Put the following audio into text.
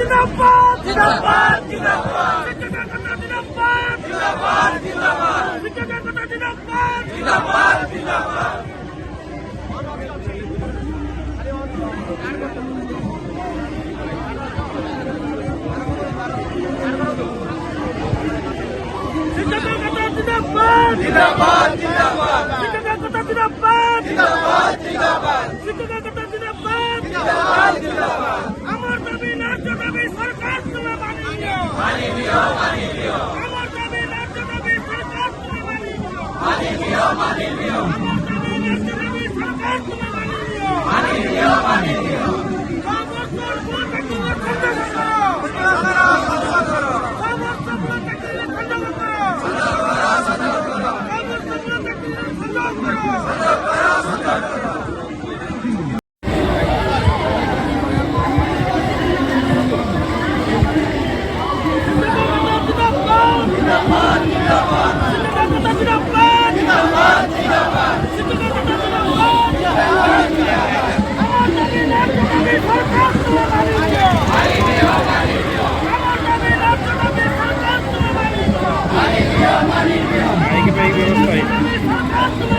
জিন্দাবাদ জিন্দাবাদ জিন্দাবাদ জিন্দাবাদ জিন্দাবাদ জিন্দাবাদ জিন্দাবাদ জিন্দাবাদ জিন্দাবাদ জিন্দাবাদ জিন্দাবাদ জিন্দাবাদ জিন্দাবাদ জিন্দাবাদ জিন্দাবাদ জিন্দাবাদ আমার দাবি ন্যায্য দাবি সরকার তুমি মানি নিও আমার দাবি ন্যায্য দাবি সরকার তুমি মানি নিও আমার দাবি ন্যায্য দাবি সরকার তুমি মানি নিও Thank you.